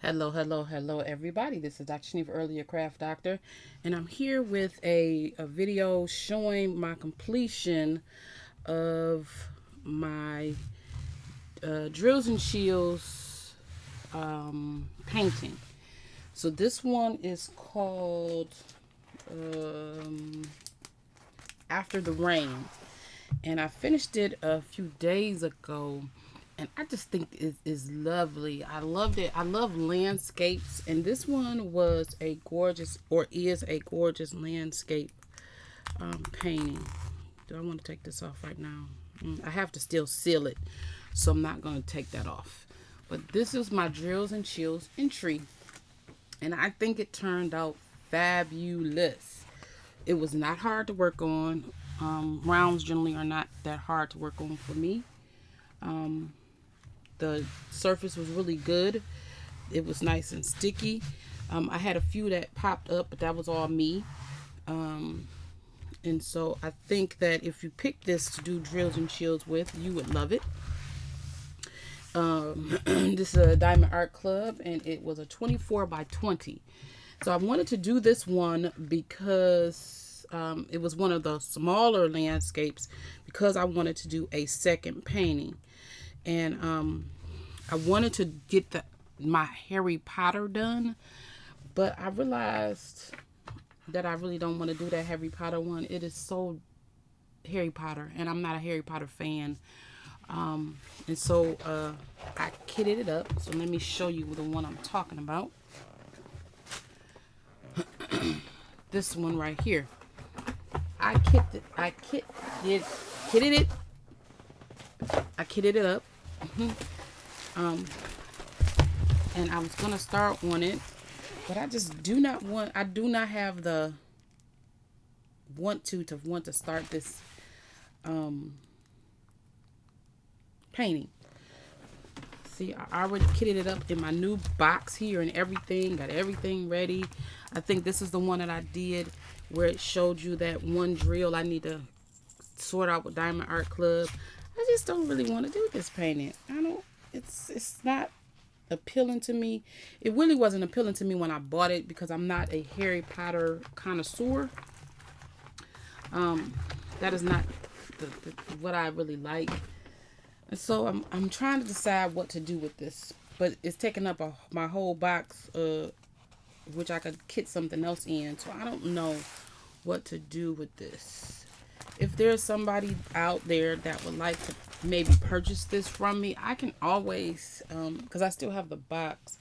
Hello, hello, hello, everybody. This is Dr. Shneva, earlier craft doctor, and I'm here with a video showing my completion of my drills and shields painting. So this one is called um, After the Rain, and I finished it a few days ago, and I just think it is lovely. I loved it. I love landscapes, and this one was a gorgeous, or is a gorgeous landscape painting. Do I want to take this off right now? I have to still seal it, so I'm not going to take that off. But this is my drills and chills in tree, and I think it turned out fabulous. It was not hard to work on. Rounds generally are not that hard to work on for me. Um, the surface was really good. It was nice and sticky. I had a few that popped up, but that was all me. Um, and so I think that if you pick this to do drills and chills with, you would love it. This is a Diamond Art Club, and it was a 24 by 20. So I wanted to do this one because it was one of the smaller landscapes, because I wanted to do a second painting. And I wanted to get my Harry Potter done, but I realized that I really don't want to do that Harry Potter one. It is so Harry Potter, and I'm not a Harry Potter fan. And so I kitted it up. So let me show you the one I'm talking about. This one right here. Kitted it. I kitted it up. Um, and I was gonna start on it, but I just do not want. I do not have the want to start this painting. See, I already kitted it up in my new box here and everything. Got everything ready. I think this is the one that I did where it showed you that one drill I need to sort out with Diamond Art Club. I just don't really want to do this painting. I don't. It's not appealing to me. It really wasn't appealing to me when I bought it because I'm not a Harry Potter connoisseur. Um, that is not what I really like. And so I'm trying to decide what to do with this, but it's taking up my whole box, which I could kit something else in. So I don't know what to do with this. If there's somebody out there that would like to maybe purchase this from me, I can always, because I still have the box,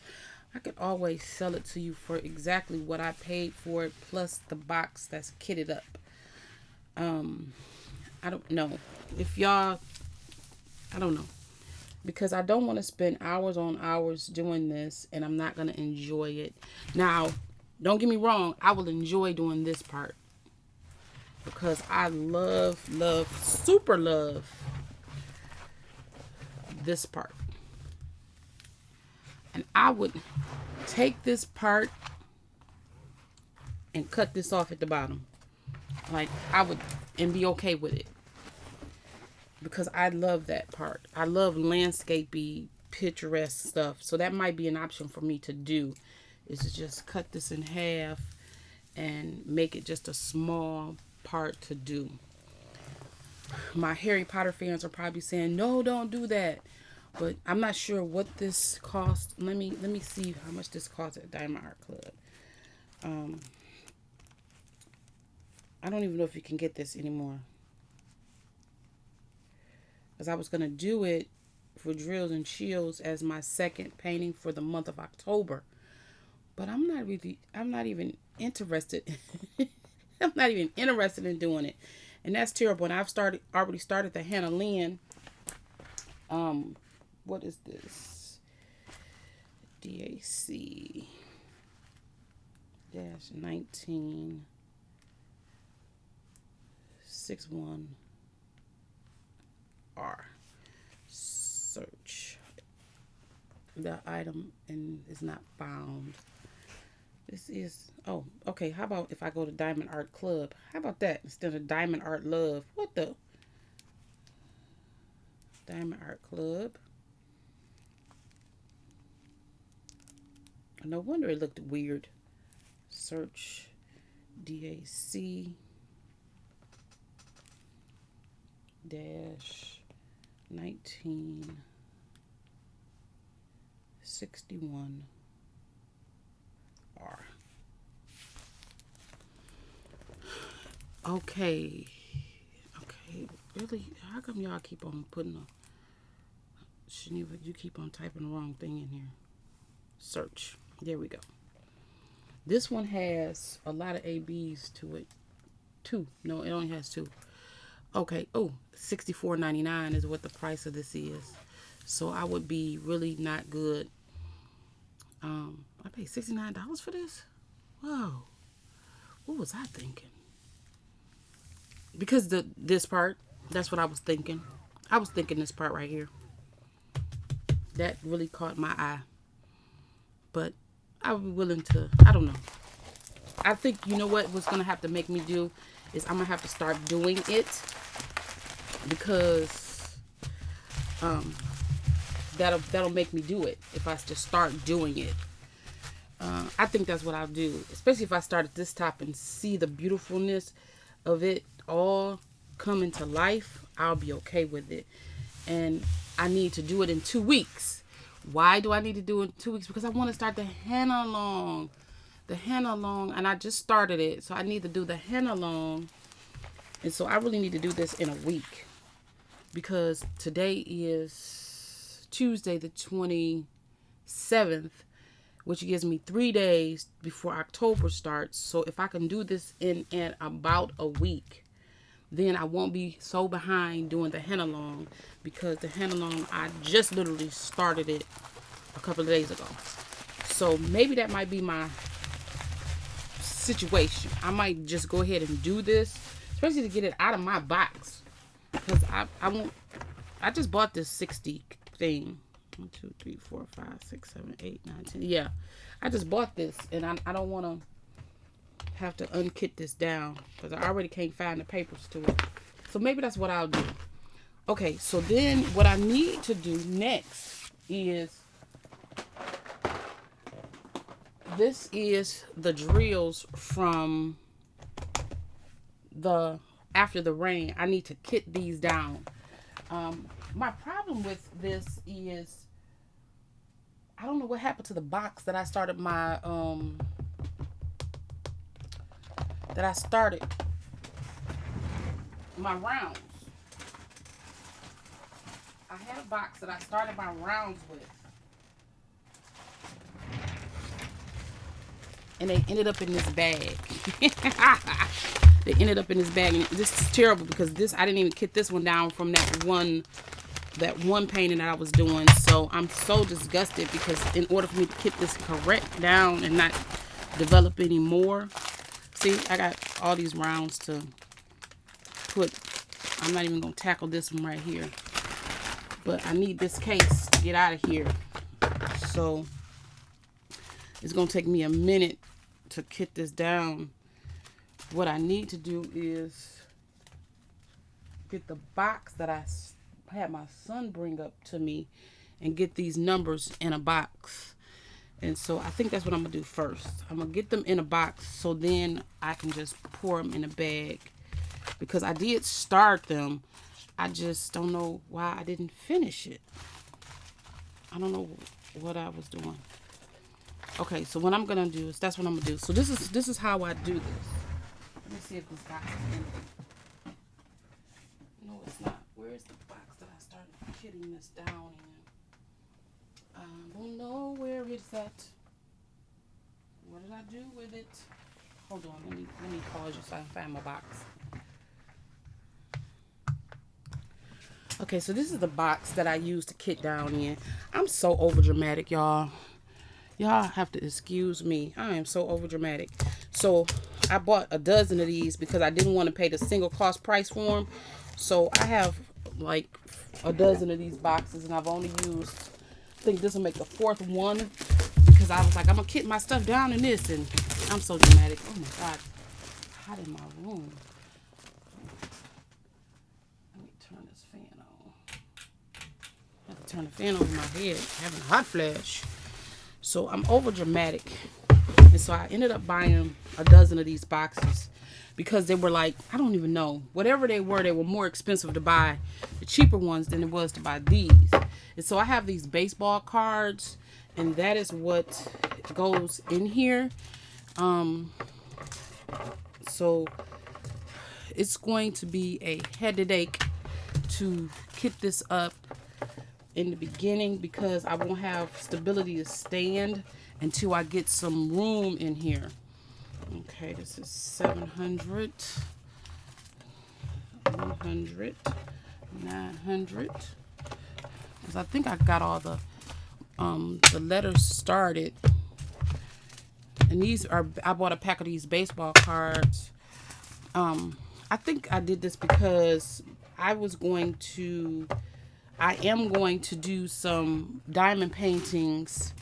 I could always sell it to you for exactly what I paid for it, plus the box that's kitted up. Um, I don't know if y'all, I don't know, because I don't want to spend hours on hours doing this and I'm not going to enjoy it. Now, don't get me wrong, I will enjoy doing this part because I super love this part. And I would take this part and cut this off at the bottom. Like, I would, and be okay with it. Because I love that part. I love landscapey, picturesque stuff. So that might be an option for me to do, is to just cut this in half and make it just a small part to do. My Harry Potter fans are probably saying, no, don't do that. But I'm not sure what this cost. Let me see how much this costs at Diamond Art Club. Um, I don't even know if you can get this anymore. Because I was going to do it for drills and chills as my second painting for the month of October. But I'm not even interested. I'm not even interested in doing it. And that's terrible. And already started the Hannah Lynn. What is this? DAC dash 1961 R. Search the item and is not found. This is, oh, okay. How about if I go to Diamond Art Club? How about that instead of Diamond Art Love? What the? Diamond Art Club. No wonder it looked weird. Search DAC dash 1961 R. Okay. Okay. Really? How come y'all keep on putting a... Geneva, you keep on typing the wrong thing in here. Search. There we go. This one has a lot of ABs to it. 2. No, it only has 2. Okay. Oh, $64.99 is what the price of this is. So I would be really not good. I paid $69 for this? Whoa. What was I thinking? Because this part, that's what I was thinking. I was thinking this part right here. That really caught my eye. But I would be willing to, I don't know. I think, you know what's going to have to make me do is I'm going to have to start doing it. Because that'll make me do it if I just start doing it. I think that's what I'll do. Especially if I start at this top and see the beautifulness of it all coming to life. I'll be okay with it. And I need to do it in 2 weeks. Why do I need to do it in 2 weeks? Because I want to start the henna long. The henna long. And I just started it. So I need to do the henna long. And so I really need to do this in a week. Because today is Tuesday the 27th. Which gives me 3 days before October starts. So if I can do this in about a week, then I won't be so behind doing the henna long, because the henna long, I just literally started it a couple of days ago. So maybe that might be my situation. I might just go ahead and do this, especially to get it out of my box, because I just bought this 60 thing. 1, 2, 3, 4, 5, 6, 7, 8, 9, 10. Yeah, I just bought this, and I don't want to have to unkit this down because I already can't find the papers to it. So maybe that's what I'll do. Okay, so then what I need to do next is, this is the drills from the After the Rain. I need to kit these down. My problem with this is, I don't know what happened to the box that I started my rounds. I had a box that I started my rounds with, and they ended up in this bag. They ended up in this bag, and this is terrible because I didn't even kit this one down from that one painting that I was doing. So I'm so disgusted, because in order for me to kit this correct down and not develop any more, see, I got all these rounds to put. I'm not even gonna tackle this one right here, but I need this case to get out of here. So it's gonna take me a minute to kit this down. What I need to do is get the box that I had my son bring up to me and get these numbers in a box. And so I think that's what I'm gonna do first. I'm gonna get them in a box, so then I can just pour them in a bag, because I did start them. I just don't know why I didn't finish it. I don't know what I was doing. Okay, so what I'm gonna do is, that's what I'm gonna do. So this is how I do this. Let me see if this box is in it. No, it's not. Where is the box that I started kitting this down in? I don't know where it's at. What did I do with it? Hold on, let me pause you so I can find my box. Okay, so this is the box that I use to kit down in. I'm so over dramatic, y'all. Y'all have to excuse me. I am so over dramatic. So I bought a dozen of these because I didn't want to pay the single cost price for them. So I have like a dozen of these boxes, and I've only used, I think this will make the 4th one, because I was like, I'm gonna kit my stuff down in this, and I'm so dramatic. Oh my God, it's hot in my room. Let me turn this fan on. I have to turn the fan over my head. I'm having a hot flash. So I'm over dramatic. And so I ended up buying a dozen of these boxes because they were like, I don't even know. Whatever they were more expensive to buy the cheaper ones than it was to buy these. And so I have these baseball cards, and that is what goes in here. So it's going to be a headache to kit this up in the beginning because I won't have stability to stand until I get some room in here. Okay, this is 700, 100, 900. Because I think I got all the letters started. And these are, I bought a pack of these baseball cards. I think I did this because I am going to do some diamond paintings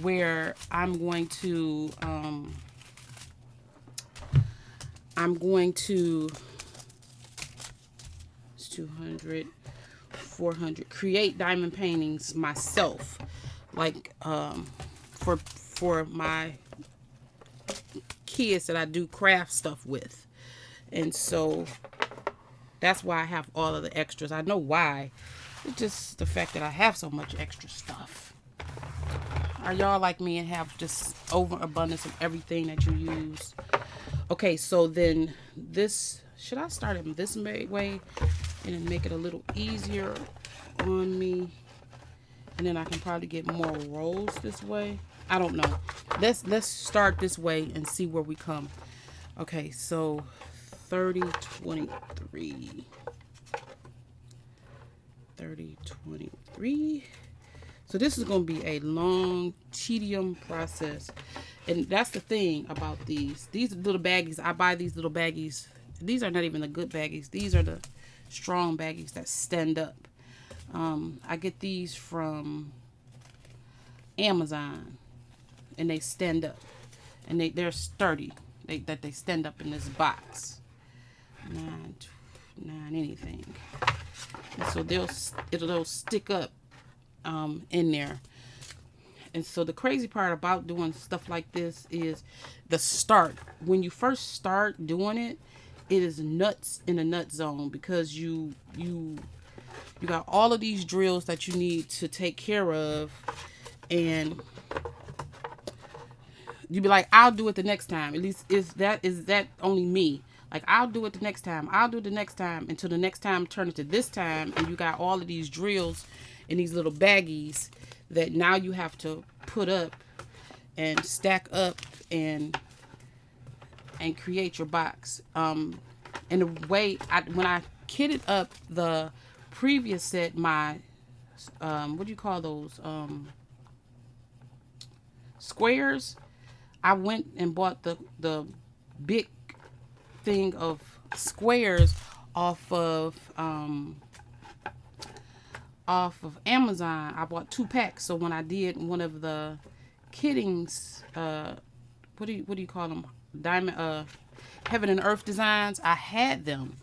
where I'm going to it's 200, 400, create diamond paintings myself, like for my kids that I do craft stuff with. And so that's why I have all of the extras. I know why. It's just the fact that I have so much extra stuff. Are y'all like me and have just overabundance of everything that you use? Okay, so then this, should I start it this way and then make it a little easier on me? And then I can probably get more rolls this way. I don't know. Let's start this way and see where we come. Okay, so 30, 23. 30, 23. So this is going to be a long, tedium process. And that's the thing about these. These little baggies, I buy these little baggies. These are not even the good baggies. These are the strong baggies that stand up. I get these from Amazon. And they stand up. And they're sturdy. They stand up in this box. 9 anything. And so it'll stick up in there. And so the crazy part about doing stuff like this is the start. When you first start doing it, it is nuts in a nut zone because you got all of these drills that you need to take care of, and you be like, I'll do it the next time. At least is that only me. Like, I'll do it the next time. I'll do it the next time until the next time turn it to this time, and you got all of these drills in these little baggies that now you have to put up and stack up and create your box. And the way when I kitted up the previous set, my what do you call those squares? I went and bought the big thing of squares off of Amazon. I bought 2 packs. So when I did one of the kittings, what do you call them? Diamond, Heaven and Earth designs. I had them,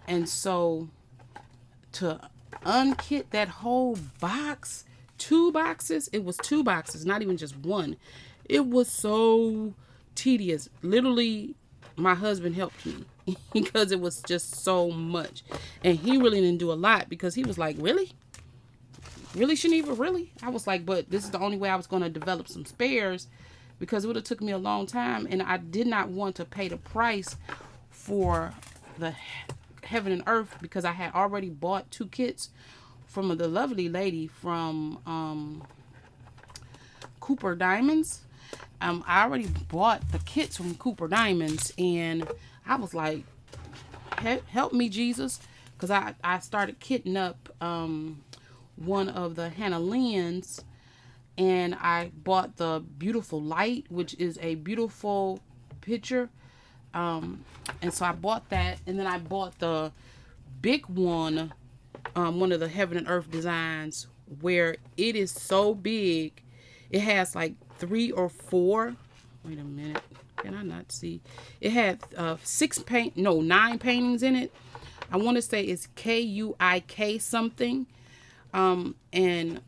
and so to unkit that whole box, 2 boxes. It was 2 boxes, not even just one. It was so tedious. Literally, my husband helped me because it was just so much. And he really didn't do a lot because he was like, really? Really, Shaniva? Really? I was like, but this is the only way I was going to develop some spares because it would have took me a long time. And I did not want to pay the price for the Heaven and Earth because I had already bought 2 kits from the lovely lady from Cooper Diamonds. I already bought the kits from Cooper Diamonds, and I was like, help me, Jesus, because I started kitting up one of the Hannah Lynn's, and I bought the Beautiful Light, which is a beautiful picture, and so I bought that, and then I bought the big one, one of the Heaven and Earth designs, where it is so big, it has like 3 or 4. Wait a minute. Can I not see? It had 9 paintings in it. I want to say it's KUIK something. And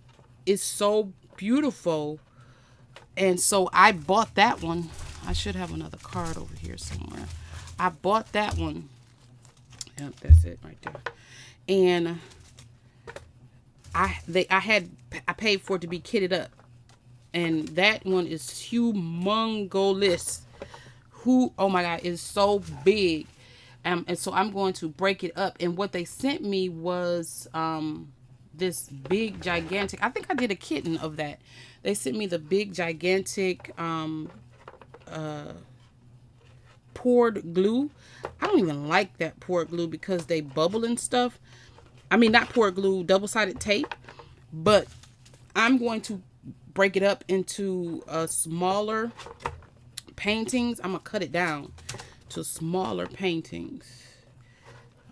it's so beautiful. And so I bought that one. I should have another card over here somewhere. I bought that one. Yep, that's it right there. And I paid for it to be kitted up. And that one is humongous. Oh my God, it's so big. And so I'm going to break it up. And what they sent me was this big gigantic, I think I did a kitten of that. They sent me the big gigantic poured glue. I don't even like that poured glue because they bubble and stuff. I mean, not poured glue, double-sided tape. But I'm going to break it up into smaller paintings. I'm going to cut it down to smaller paintings.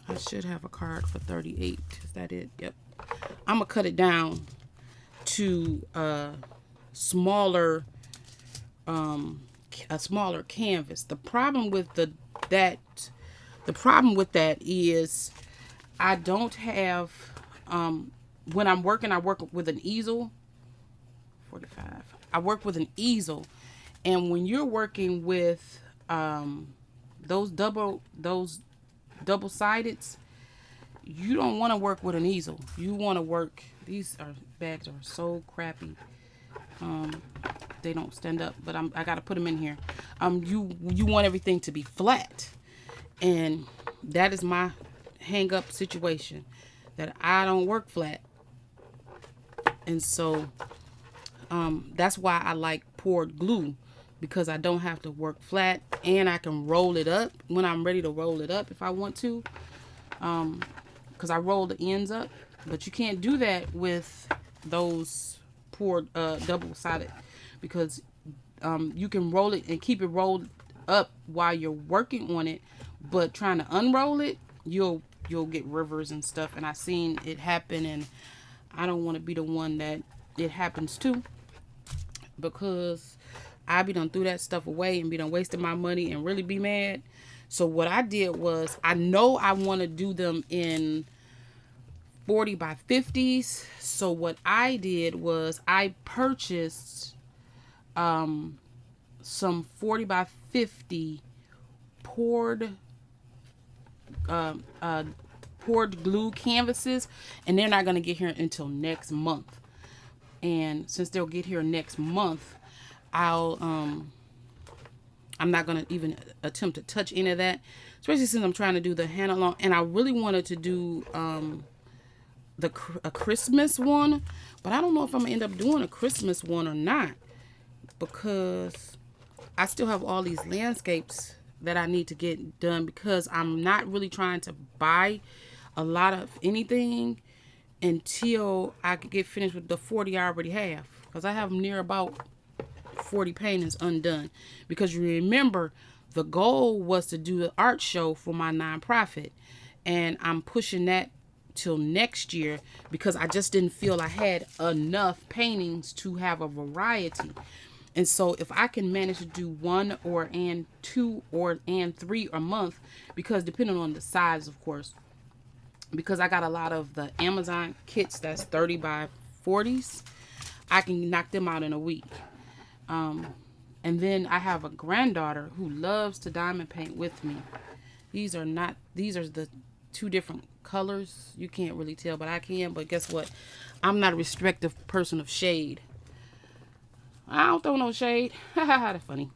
I should have a card for 38. Is that it? Yep. I'm going to cut it down to a smaller canvas. The problem with that is I don't have when I'm working, I work with an easel. 45. I work with an easel, and when you're working with those double-sideds, you don't want to work with an easel. You want to work. These bags are so crappy. They don't stand up, but I gotta put them in here. You want everything to be flat, and that is my hang-up situation. That I don't work flat, and so that's why I like poured glue, because I don't have to work flat, and I can roll it up when I'm ready to roll it up if I want to, because I roll the ends up. But you can't do that with those poured double-sided, because you can roll it and keep it rolled up while you're working on it, but trying to unroll it, you'll get rivers and stuff. And I've seen it happen, and I don't want to be the one that it happens to, because I be done threw that stuff away and be done wasting my money and really be mad. So what I did was, I know I want to do them in 40 by 50s. So what I did was I purchased some 40 by 50 poured glue canvases, and they're not going to get here until next month. And since they'll get here next month, I'm not going to even attempt to touch any of that, especially since I'm trying to do the hand along. And I really wanted to do a Christmas one, but I don't know if I'm gonna end up doing a Christmas one or not, because I still have all these landscapes that I need to get done, because I'm not really trying to buy a lot of anything until I could get finished with the 40 I already have, because I have near about 40 paintings undone. Because you remember, the goal was to do an art show for my nonprofit, and I'm pushing that till next year, because I just didn't feel I had enough paintings to have a variety. And so if I can manage to do one or and two or and three a month, because depending on the size, of course, because I got a lot of the Amazon kits that's 30 by 40s, I can knock them out in a week. And then I have a granddaughter who loves to diamond paint with me. These are the two different colors. You can't really tell, but I can. But guess what? I'm not a restrictive person of shade. I don't throw no shade. That's funny.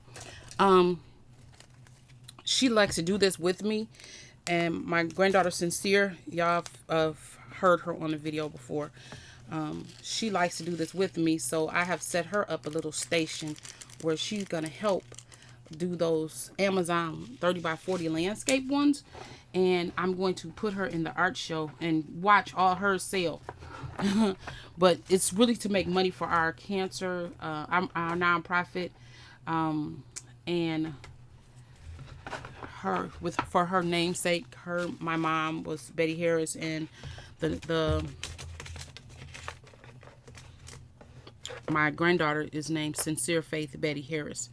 She likes to do this with me. And my granddaughter, Sincere, y'all have heard her on the video before. She likes to do this with me. So I have set her up a little station where she's going to help do those Amazon 30 by 40 landscape ones. And I'm going to put her in the art show and watch all her sell. But it's really to make money for our cancer, our nonprofit, and her for her namesake. My mom was Betty Harris, and my granddaughter is named Sincere Faith Betty Harris.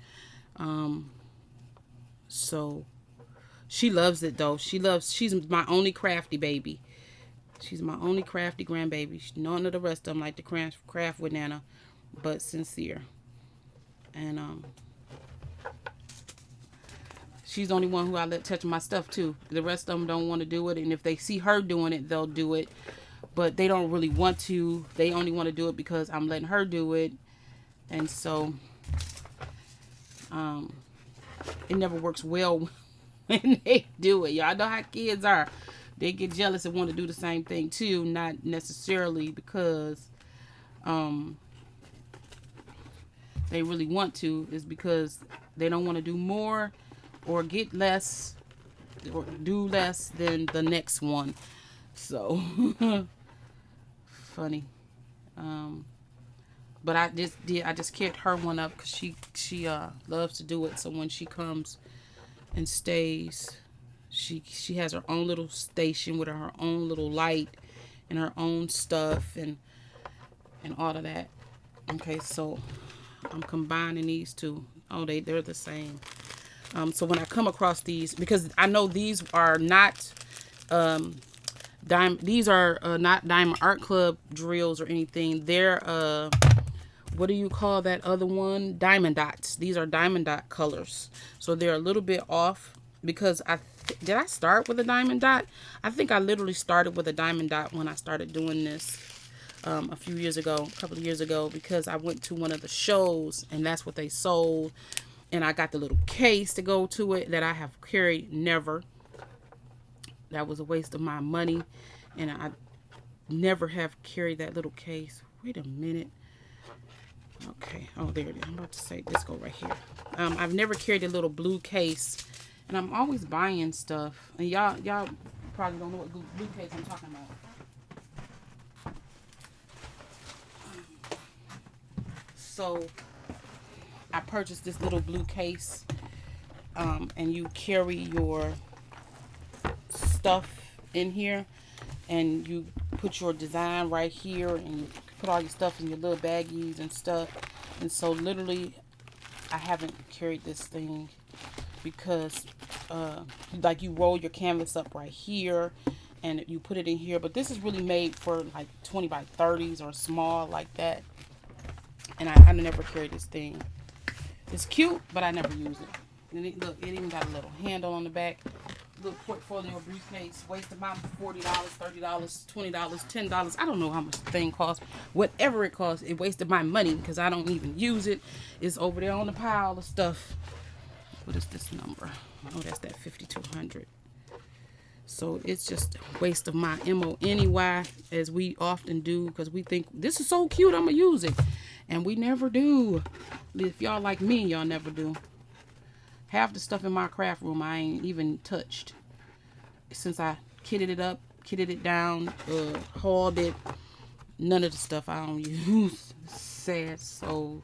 So she loves it though. She's my only crafty baby. She's my only crafty grandbaby. None of the rest of them like to craft with Nana, but Sincere. And she's the only one who I let touch my stuff too. The rest of them don't want to do it, and if they see her doing it, they'll do it. But they don't really want to. They only want to do it because I'm letting her do it. And so it never works well when they do it. Y'all know how kids are. They get jealous and want to do the same thing too. Not necessarily because they really want to. It's because they don't want to do more or get less or do less than the next one. So funny. But I just kicked her one up because she loves to do it. So when she comes and stays, she has her own little station with her own little light and her own stuff and all of that. Okay, so I'm combining these two. Oh, they're the same. So when I come across these, because I know these are not these are not Diamond Art Club drills or anything. They're what do you call that other one? Diamond dots. These are diamond dot colors. So they're a little bit off because did I start with a diamond dot? I think I literally started with a diamond dot when I started doing this a couple of years ago, because I went to one of the shows and that's what they sold. And I got the little case to go to it that I have carried never. That was a waste of my money. And I never have carried that little case. Wait a minute. Okay. Oh, there it is. I'm about to say this go right here. I've never carried a little blue case. And I'm always buying stuff. And y'all probably don't know what blue case I'm talking about. So I purchased this little blue case, and you carry your stuff in here, and you put your design right here, and you put all your stuff in your little baggies and stuff. And so literally I haven't carried this thing because like you roll your canvas up right here and you put it in here, but this is really made for like 20 by 30s or small like that. And I never carry this thing. It's cute, but I never use it. And look, it even got a little handle on the back. Little portfolio briefcase. Wasted my $40, $30, $20, $10. I don't know how much the thing costs. Whatever it costs, it wasted my money because I don't even use it. It's over there on the pile of stuff. What is this number? Oh, that's that 5200. So it's just a waste of my money, as we often do, because we think this is so cute, I'm gonna use it, and we never do. If y'all like me, y'all never do. Half the stuff in my craft room I ain't even touched since I kitted it up, kitted it down, hauled it. None of the stuff I don't use. Sad. So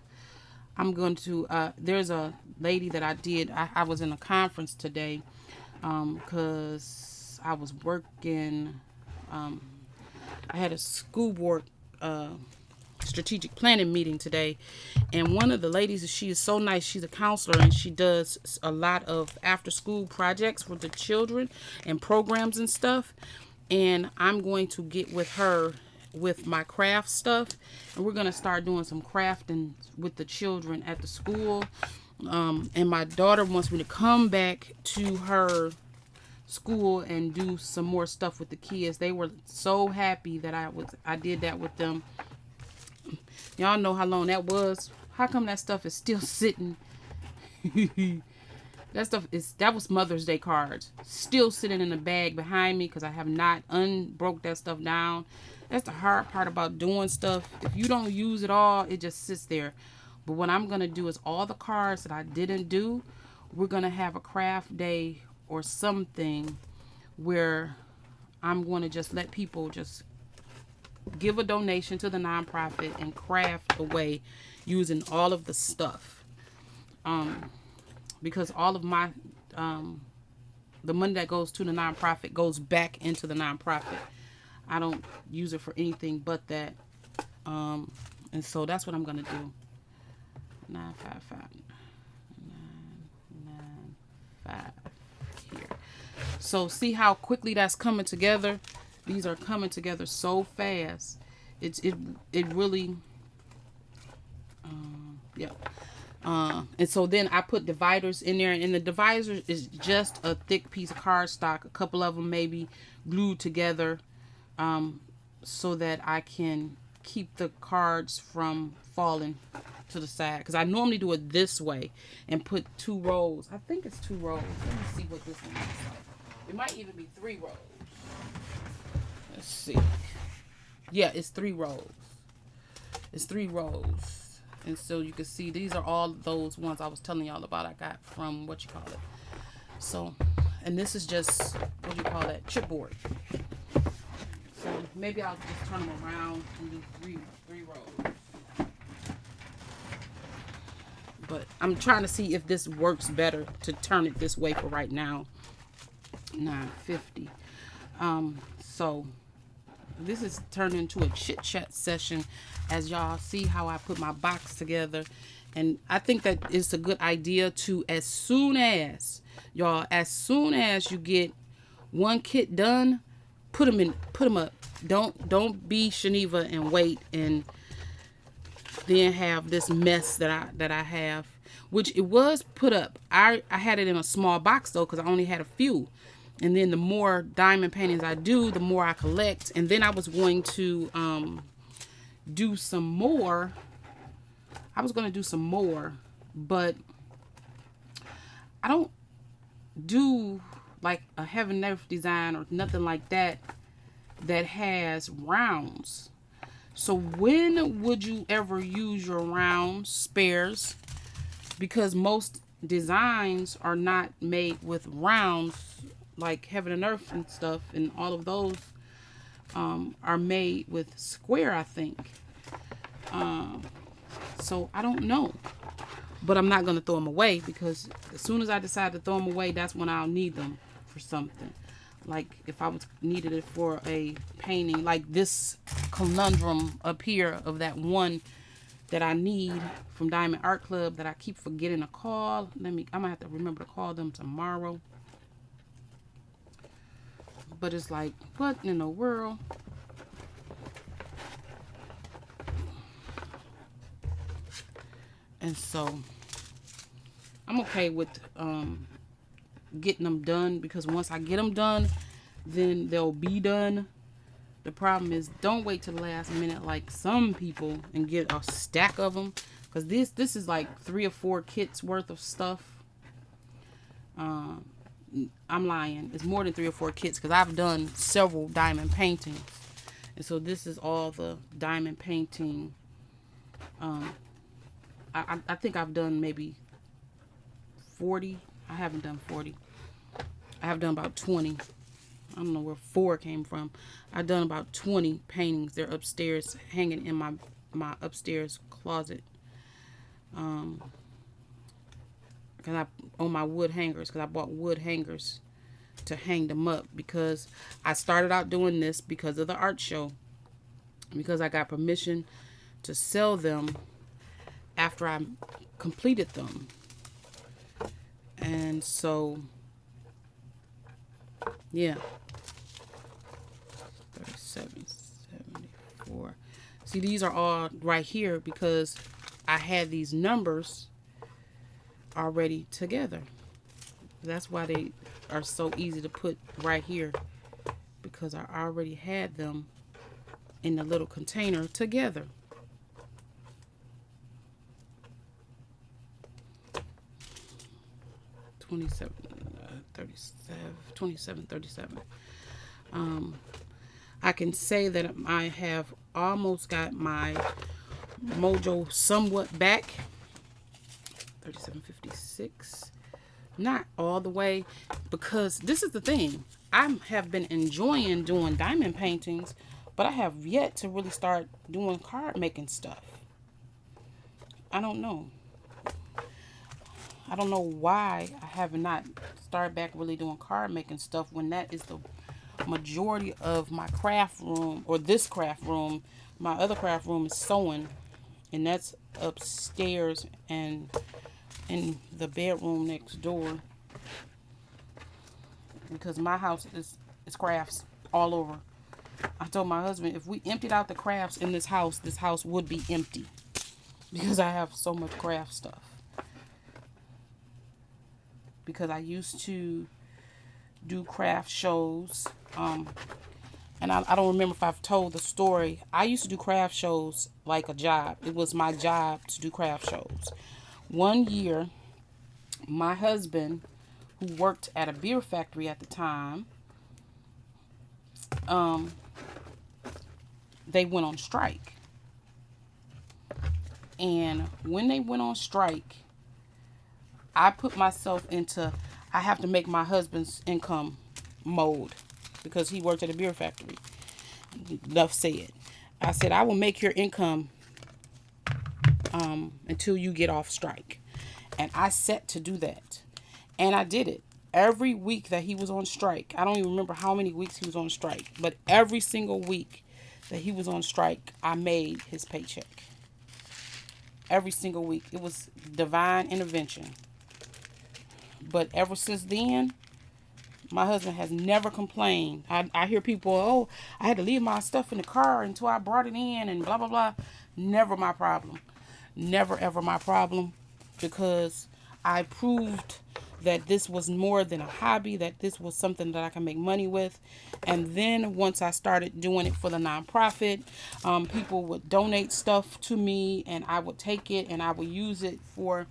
I'm going to there's a lady that I was in a conference today because I was working. I had a school board strategic planning meeting today, and one of the ladies, she is so nice. She's a counselor, and she does a lot of after school projects with the children and programs and stuff. And I'm going to get with her with my craft stuff, and we're going to start doing some crafting with the children at the school. And my daughter wants me to come back to her school and do some more stuff with the kids. They were so happy that I did that with them. Y'all know how long that was. How come that stuff is still sitting? That was Mother's Day cards still sitting in a bag behind me because I have not unbroke that stuff down. That's the hard part about doing stuff. If you don't use it all, it just sits there. But what I'm gonna do is all the cards that I didn't do, we're gonna have a craft day or something where I'm going to just let people just give a donation to the nonprofit and craft away using all of the stuff. Because all of my the money that goes to the nonprofit goes back into the nonprofit. I don't use it for anything but that. And so that's what I'm going to do. 955 995 here. So see how quickly that's coming together. These are coming together so fast. It really yeah. And so then I put dividers in there, and the divider is just a thick piece of cardstock, a couple of them maybe glued together, so that I can keep the cards from falling to the side. Because I normally do it this way and put 2 rows. I think it's 2 rows. Let me see what this one looks like. It might even be 3 rows. Let's see. Yeah, it's 3 rows. It's 3 rows. And so you can see these are all those ones I was telling y'all about I got from what you call it. So, and this is just, what you call that, chipboard. So maybe I'll just turn them around and do three rows. But I'm trying to see if this works better to turn it this way for right now. 950. So this is turned into a chit chat session as y'all see how I put my box together. And I think that it's a good idea to, as soon as you get one kit done, put them up. Don't be Shaniva and wait and then have this mess that I have, which it was put up. I had it in a small box though, because I only had a few. And then the more diamond paintings I do, the more I collect. And then I was going to do some more. But I don't do like a heaven and earth design or nothing like that has rounds. So when would you ever use your round spares? Because most designs are not made with rounds, like heaven and earth and stuff, and all of those are made with square, I think. So I don't know, but I'm not going to throw them away, because as soon as I decide to throw them away, that's when I'll need them for something. Like if I was needed it for a painting, like this conundrum up here of that one that I need from Diamond Art Club that I keep forgetting to call. I'm gonna have to remember to call them tomorrow. But it's like, what in the world? And so I'm okay with getting them done, because once I get them done, then they'll be done. The problem is, don't wait till the last minute like some people and get a stack of them, because this is like 3 or 4 kits worth of stuff. I'm lying. It's more than 3 or 4 kits, because I've done several diamond paintings, and so this is all the diamond painting. I think I've done maybe 40. I haven't done 40. I have done about 20. I don't know where 4 came from. I've done about 20 paintings. They're upstairs, hanging in my upstairs closet. Cause I on my wood hangers, because I bought wood hangers to hang them up, because I started out doing this because of the art show, because I got permission to sell them after I completed them. And so yeah, 3774. See, these are all right here because I had these numbers already together. That's why they are so easy to put right here, because I already had them in the little container together. $27.37. I can say that I have almost got my mojo somewhat back. $37.56. Not all the way, because this is the thing. I have been enjoying doing diamond paintings, but I have yet to really start doing card making stuff. I don't know. I don't know why I have not started back really doing card making stuff, when that is the majority of my craft room, or this craft room. My other craft room is sewing, and that's upstairs and in the bedroom next door, because my house is crafts all over. I told my husband, if we emptied out the crafts in this house would be empty, because I have so much craft stuff. because I used to do craft shows. And I don't remember if I've told the story. I used to do craft shows like a job. It was my job to do craft shows. One year, my husband, who worked at a beer factory at the time, they went on strike. And when they went on strike, I put myself into, I have to make my husband's income mode because he worked at a beer factory. Enough said. I said, I will make your income until you get off strike. And I set to do that. And I did it. Every week that he was on strike, I don't even remember how many weeks he was on strike, but every single week that he was on strike, I made his paycheck. Every single week. It was divine intervention. But ever since then, my husband has never complained. I hear people, oh, I had to leave my stuff in the car until I brought it in and blah, blah, blah. Never my problem. Never, ever my problem. Because I proved that this was more than a hobby, that this was something that I can make money with. And then once I started doing it for the nonprofit, people would donate stuff to me and I would take it and I would use it for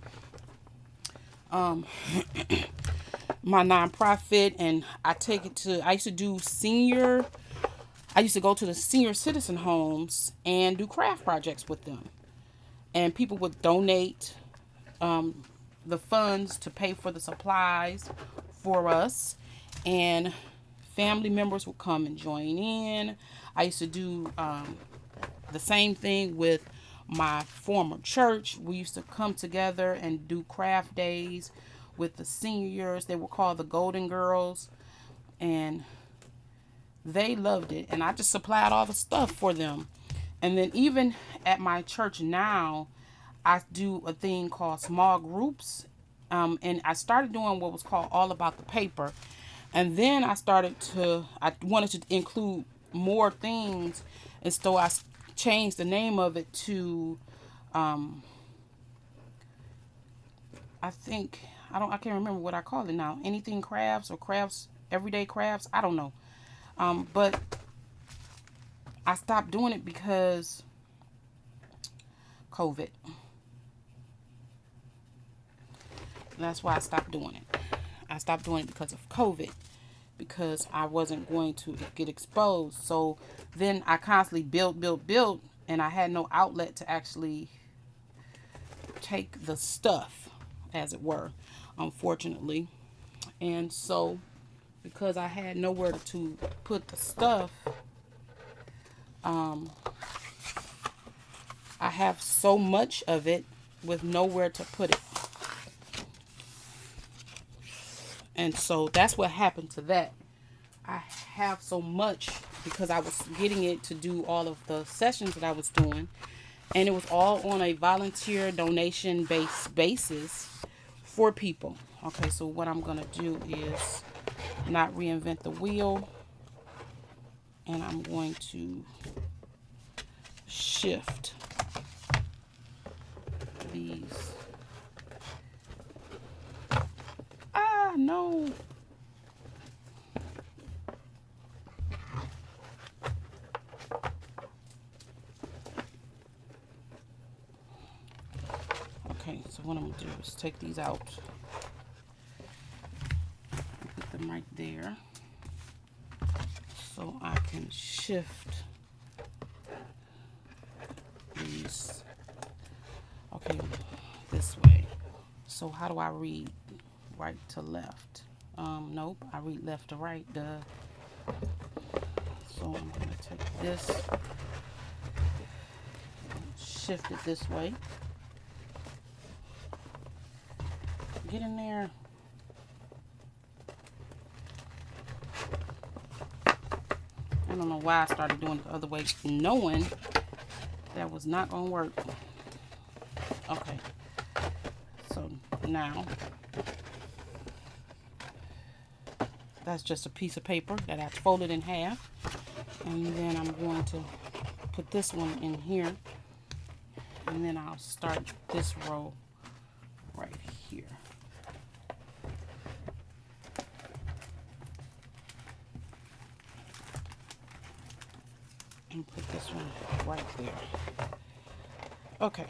my nonprofit. And I take it to, I used to go to the senior citizen homes and do craft projects with them. And people would donate the funds to pay for the supplies for us, and family members would come and join in. I used to do the same thing with my former church. We used to come together and do craft days with the seniors. They were called the Golden Girls, and they loved it, and I just supplied all the stuff for them. And then even at my church now, I do a thing called small groups. And I started doing what was called All About the Paper. And then I wanted to include more things. And so I changed the name of it to, I can't remember what I call it now. Anything crafts or crafts, everyday crafts. I don't know. But I stopped doing it because COVID. That's why I stopped doing it. I stopped doing it because of COVID, because I wasn't going to get exposed. So then I constantly built, and I had no outlet to actually take the stuff, as it were, unfortunately. And so because I had nowhere to put the stuff, I have so much of it with nowhere to put it. And so that's what happened to that. I have so much because I was getting it to do all of the sessions that I was doing. And it was all on a volunteer donation basis for people. Okay, so what I'm going to do is not reinvent the wheel. And I'm going to shift these. No. Okay, so what I'm going to do is take these out. Put them right there. So I can shift these. Okay, this way. So how do I read? Right to left. Nope, I read left to right. Duh. So I'm going to take this, shift it this way. Get in there. I don't know why I started doing it the other way, knowing that was not going to work. Okay. So now, that's just a piece of paper that I folded in half. And then I'm going to put this one in here. And then I'll start this row right here. right there. Okay.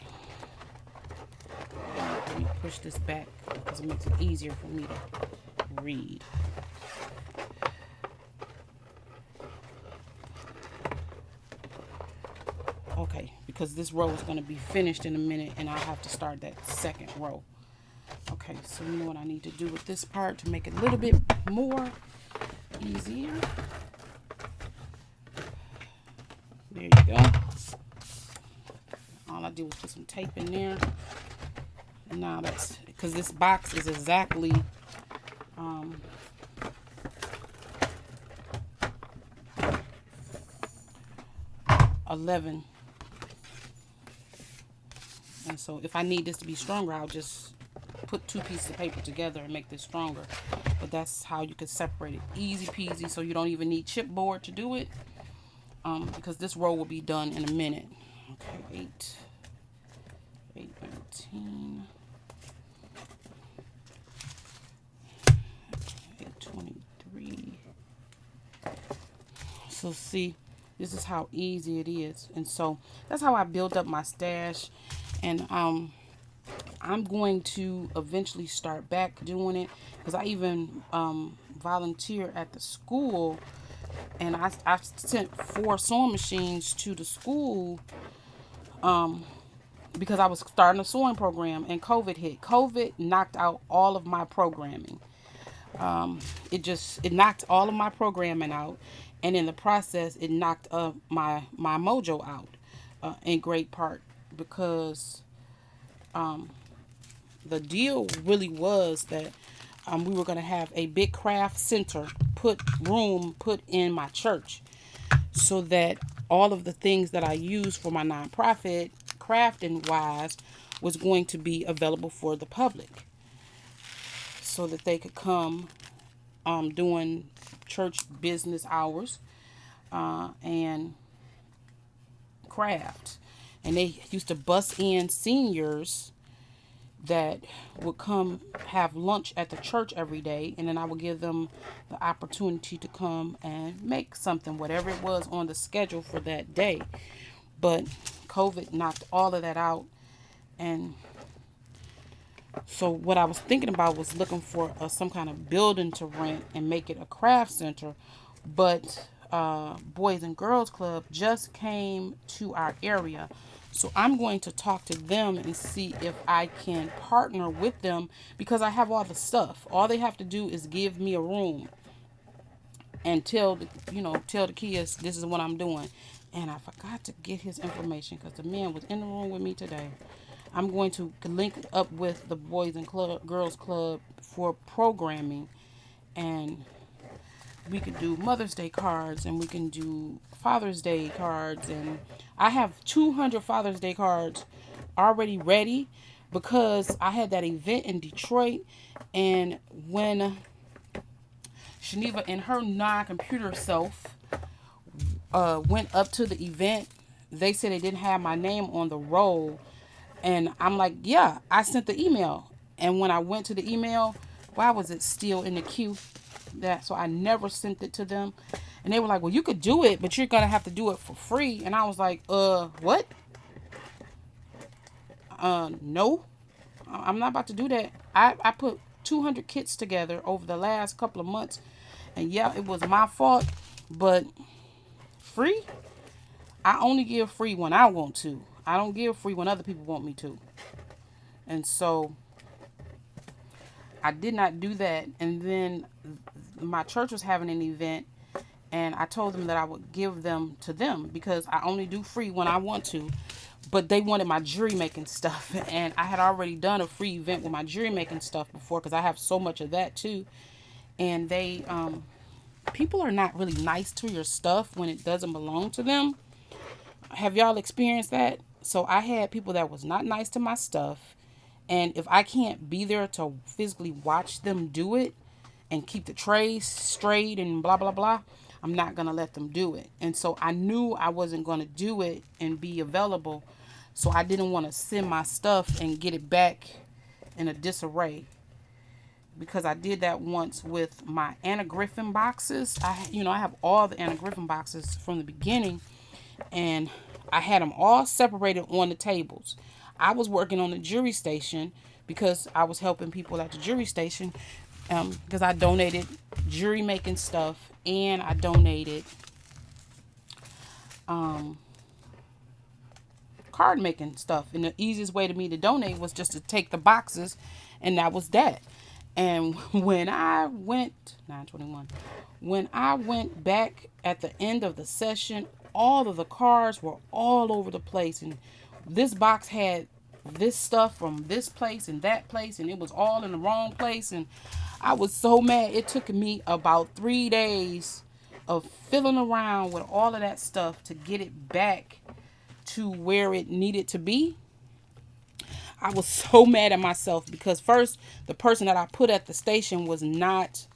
Let me push this back because it makes it easier for me to read. Okay, because this row is going to be finished in a minute and I'll have to start that second row. Okay, so you know what I need to do with this part to make it a little bit more easier. There you go. All I did was put some tape in there. And now that's because this box is exactly 11. And so if I need this to be stronger, I'll just put 2 pieces of paper together and make this stronger. But that's how you can separate it. Easy peasy, so you don't even need chipboard to do it. Because this row will be done in a minute. Okay, 8, 19, 823. So see, this is how easy it is. And so that's how I build up my stash. And I'm going to eventually start back doing it because I even volunteer at the school, and I sent 4 sewing machines to the school because I was starting a sewing program, and COVID hit. COVID knocked out all of my programming. It knocked all of my programming out, and in the process it knocked my mojo out in great part because the deal really was that we were going to have a big craft center put in my church so that all of the things that I use for my nonprofit crafting wise was going to be available for the public so that they could come doing church business hours and craft. And they used to bus in seniors that would come have lunch at the church every day, and then I would give them the opportunity to come and make something, whatever it was on the schedule for that day. But COVID knocked all of that out, and so what I was thinking about was looking for some kind of building to rent and make it a craft center. But Boys and Girls Club just came to our area. So I'm going to talk to them and see if I can partner with them because I have all the stuff. All they have to do is give me a room and tell the kids this is what I'm doing. And I forgot to get his information because the man was in the room with me today. I'm going to link up with the Boys and Girls Club for programming, and we can do Mother's Day cards, and we can do Father's Day cards, and I have 200 Father's Day cards already ready because I had that event in Detroit, and when Shaniva and her non-computer self went up to the event, they said they didn't have my name on the roll, and I'm like, yeah, I sent the email, and when I went to the email, why was it still in the queue? So I never sent it to them, and they were like, well, you could do it, but you're gonna have to do it for free. And I was like, what? No, I'm not about to do that. I put 200 kits together over the last couple of months, and yeah, it was my fault, but free? I only give free when I want to. I don't give free when other people want me to. And so I did not do that. And then my church was having an event, and I told them that I would give them to them because I only do free when I want to. But they wanted my jewelry making stuff, and I had already done a free event with my jewelry making stuff before because I have so much of that too. And they people are not really nice to your stuff when it doesn't belong to them. Have y'all experienced that? So I had people that was not nice to my stuff, and if I can't be there to physically watch them do it and keep the trays straight and blah blah blah, I'm not gonna let them do it. And so I knew I wasn't gonna do it and be available, so I didn't want to send my stuff and get it back in a disarray, because I did that once with my Anna Griffin boxes. I have all the Anna Griffin boxes from the beginning, and I had them all separated on the tables. I was working on the jury station because I was helping people at the jury station, because I donated jury making stuff, and I donated card making stuff. And the easiest way to me to donate was just to take the boxes, and that was that. And when I went 921, when I went back at the end of the session, all of the cards were all over the place, and this box had this stuff from this place and that place, and it was all in the wrong place. And I was so mad. It took me about 3 days of fiddling around with all of that stuff to get it back to where it needed to be. I was so mad at myself because first, the person that I put at the station was not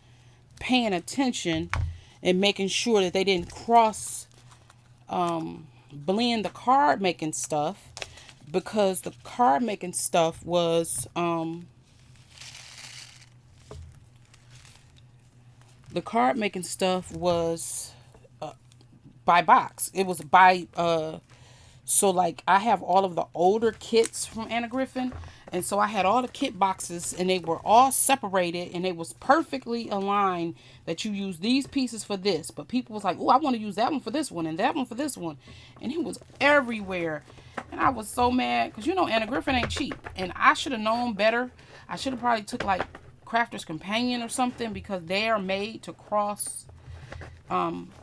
paying attention and making sure that they didn't cross blend the card making stuff, because the card making stuff was by box. It was by so like I have all of the older kits from Anna Griffin, and so I had all the kit boxes, and they were all separated, and it was perfectly aligned that you use these pieces for this. But people was like, oh, I want to use that one for this one and that one for this one, and it was everywhere. And I was so mad because Anna Griffin ain't cheap, and I should have known better. I should have probably took like Crafter's Companion or something, because they are made to cross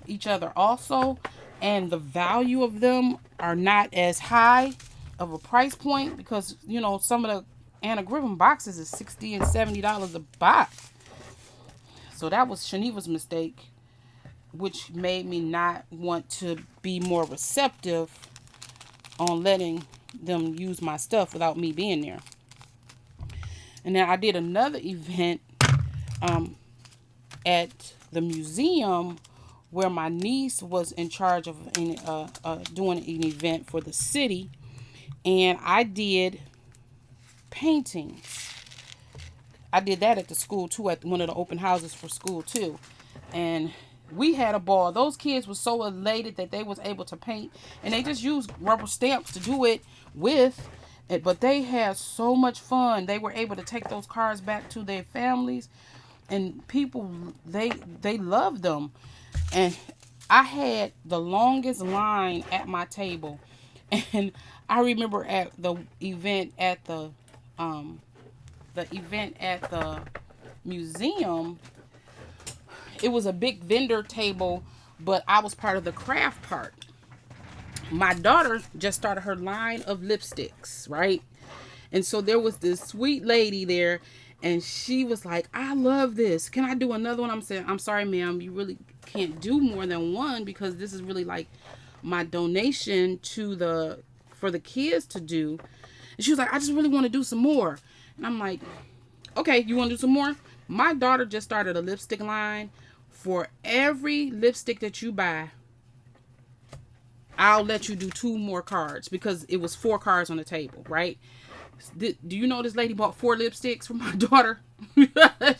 each other also, and the value of them are not as high of a price point, because some of the Anna Griffin boxes is $60 and $70 a box. So that was Shaniva's mistake, which made me not want to be more receptive on letting them use my stuff without me being there. And then I did another event at the museum where my niece was in charge of doing an event for the city, and I did paintings. I did that at the school too, at one of the open houses for school too, and we had a ball. Those kids were so elated that they was able to paint, and they just used rubber stamps to do it with it, but they had so much fun. They were able to take those cards back to their families, and people, they loved them. And I had the longest line at my table. And I remember at the event at the museum, it was a big vendor table, but I was part of the craft part. My daughter just started her line of lipsticks, right? And so there was this sweet lady there, and she was like, I love this. Can I do another one? I'm saying, I'm sorry, ma'am. You really can't do more than one, because this is really like my donation for the kids to do. And she was like, I just really want to do some more. And I'm like, okay, you want to do some more? My daughter just started a lipstick line. For every lipstick that you buy, I'll let you do 2 more cards, because it was 4 cards on the table, right? Do you know this lady bought 4 lipsticks for my daughter?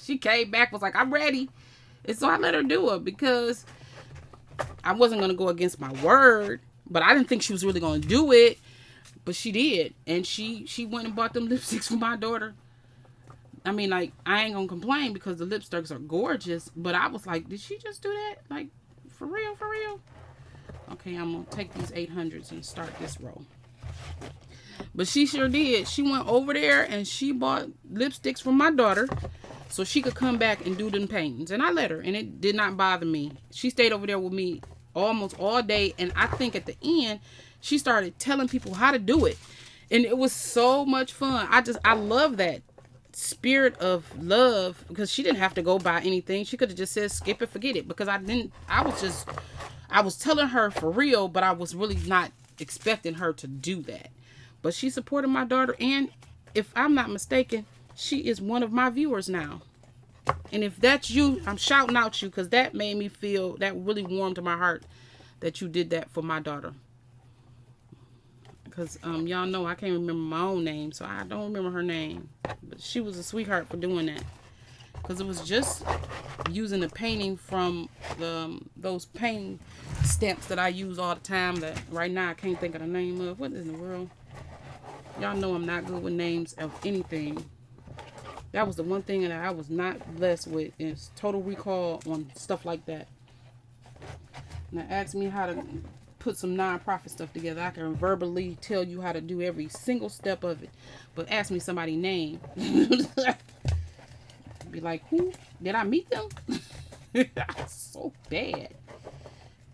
She came back, was like, I'm ready. And so I let her do it, because I wasn't going to go against my word, but I didn't think she was really going to do it. But she did. And she went and bought them lipsticks for my daughter. I mean, like, I ain't going to complain, because the lipsticks are gorgeous. But I was like, did she just do that? Like, for real, for real? Okay, I'm going to take these 800s and start this row. But she sure did. She went over there and she bought lipsticks for my daughter so she could come back and do them paintings. And I let her, and it did not bother me. She stayed over there with me almost all day. And I think at the end, she started telling people how to do it. And it was so much fun. I love that spirit of love, because she didn't have to go buy anything. She could have just said, skip it, forget it. Because I was telling her for real, but I was really not expecting her to do that. But she supported my daughter, and if I'm not mistaken, she is one of my viewers now. And if that's you, I'm shouting out you, because that made me feel, that really warmed my heart that you did that for my daughter. Because y'all know I can't remember my own name, so I don't remember her name. But she was a sweetheart for doing that. because it was just using the painting from those painting stamps that I use all the time that right now I can't think of the name of. What in the world? Y'all know I'm not good with names of anything. That was the one thing that I was not blessed with, is total recall on stuff like that. Now ask me how to put some non-profit stuff together. I can verbally tell you how to do every single step of it. But ask me somebody's name. Be like, who? Did I meet them? So bad.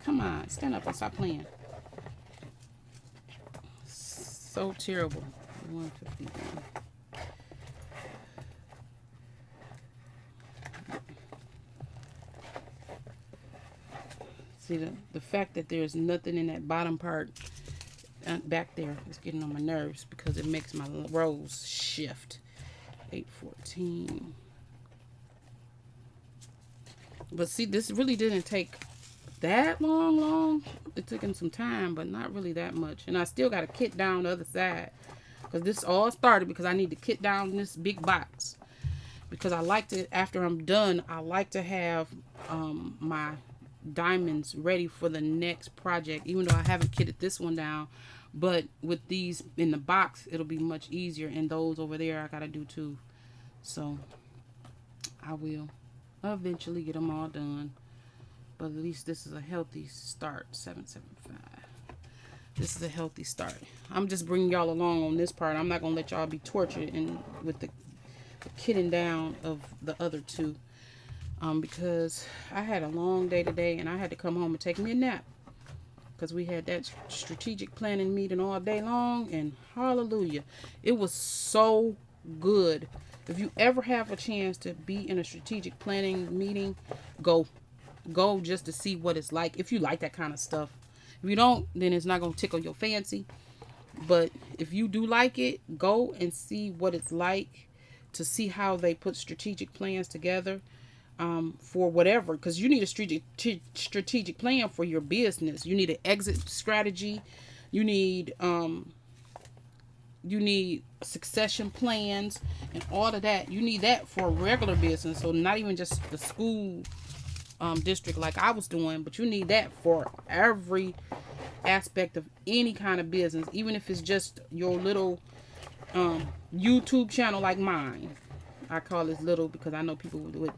Come on, stand up and stop playing. So terrible. 151. See, the fact that there's nothing in that bottom part back there is getting on my nerves because it makes my rows shift. 814. But see, this really didn't take that long. It took him some time, but not really that much. And I still got a kit down the other side, because this all started because I need to kit down this big box. Because I like to, after I'm done, I like to have my diamonds ready for the next project, even though I haven't kitted this one down. But with these in the box, it'll be much easier. And those over there, I gotta do too. So I will eventually get them all done. But at least this is a healthy start. 775. This is a healthy start. I'm just bringing y'all along on this part. I'm not gonna let y'all be tortured and with the kitting down of the other two. Because I had a long day today and I had to come home and take me a nap. Because we had that strategic planning meeting all day long, and hallelujah, it was so good. If you ever have a chance to be in a strategic planning meeting, go just to see what it's like, if you like that kind of stuff. If you don't, then it's not going to tickle your fancy. But if you do like it, go and see what it's like, to see how they put strategic plans together. For whatever, because you need a strategic plan for your business. You need an exit strategy. You need succession plans and all of that. You need that for a regular business, so not even just the school district like I was doing, but you need that for every aspect of any kind of business, even if it's just your little YouTube channel like mine. I call this little because I know people with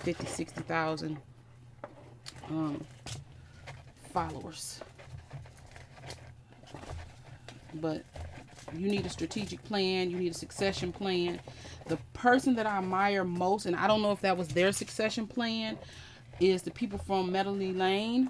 50, 60,000 followers. But you need a strategic plan. You need a succession plan. The person that I admire most, and I don't know if that was their succession plan, is the people from Medley Lane.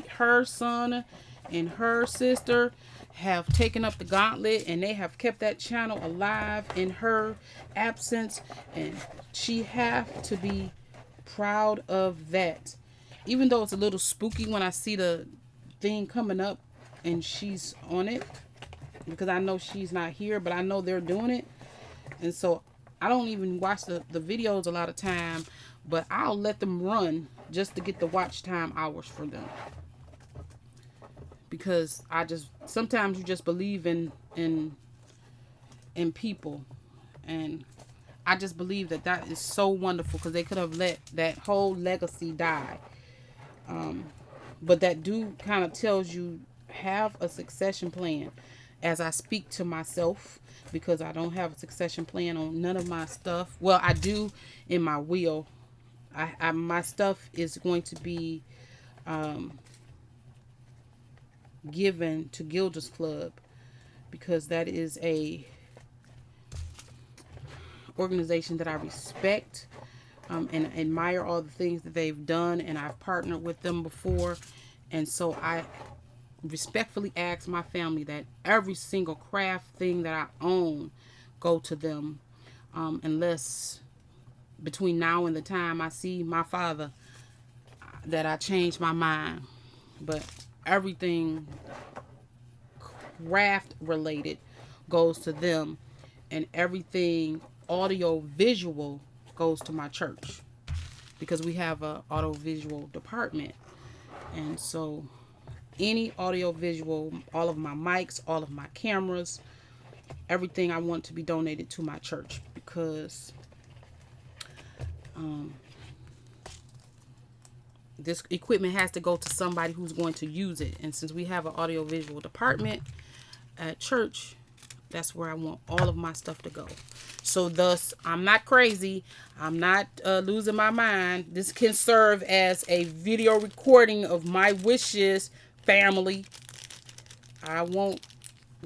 Her son and her sister have taken up the gauntlet, and they have kept that channel alive in her absence, and she have to be proud of that. Even though it's a little spooky when I see the thing coming up and she's on it, because I know she's not here, but I know they're doing it. And so I don't even watch the videos a lot of time, but I'll let them run just to get the watch time hours for them. Because sometimes you just believe in people, and I just believe that is so wonderful, because they could have let that whole legacy die. But that do kind of tells you, have a succession plan. As I speak to myself, because I don't have a succession plan on none of my stuff. Well, I do in my will. My stuff is going to be given to Gilda's Club, because that is a organization that I respect and admire all the things that they've done, and I've partnered with them before. And so I respectfully ask my family that every single craft thing that I own go to them, unless between now and the time I see my father that I change my mind. But everything craft related goes to them, and everything audio visual goes to my church, because we have a audio visual department. And so any audio visual, all of my mics, all of my cameras, everything I want to be donated to my church, because this equipment has to go to somebody who's going to use it. And since we have an audiovisual department at church, that's where I want all of my stuff to go. So thus, I'm not crazy. I'm not losing my mind. This can serve as a video recording of my wishes, family. I want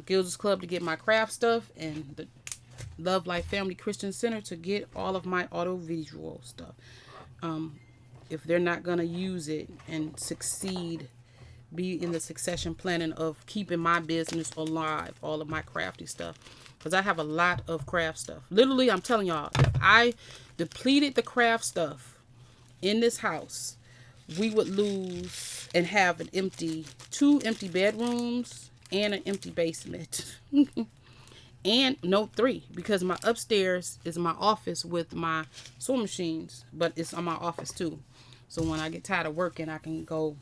Gilders Club to get my craft stuff, and the Love Life Family Christian Center to get all of my audiovisual stuff. If they're not going to use it and succeed, be in the succession planning of keeping my business alive, all of my crafty stuff, because I have a lot of craft stuff. Literally, I'm telling y'all, if I depleted the craft stuff in this house, we would lose and have two empty bedrooms and an empty basement. And no, 3, because my upstairs is my office with my sewing machines, but it's on my office too. So when I get tired of working, I can go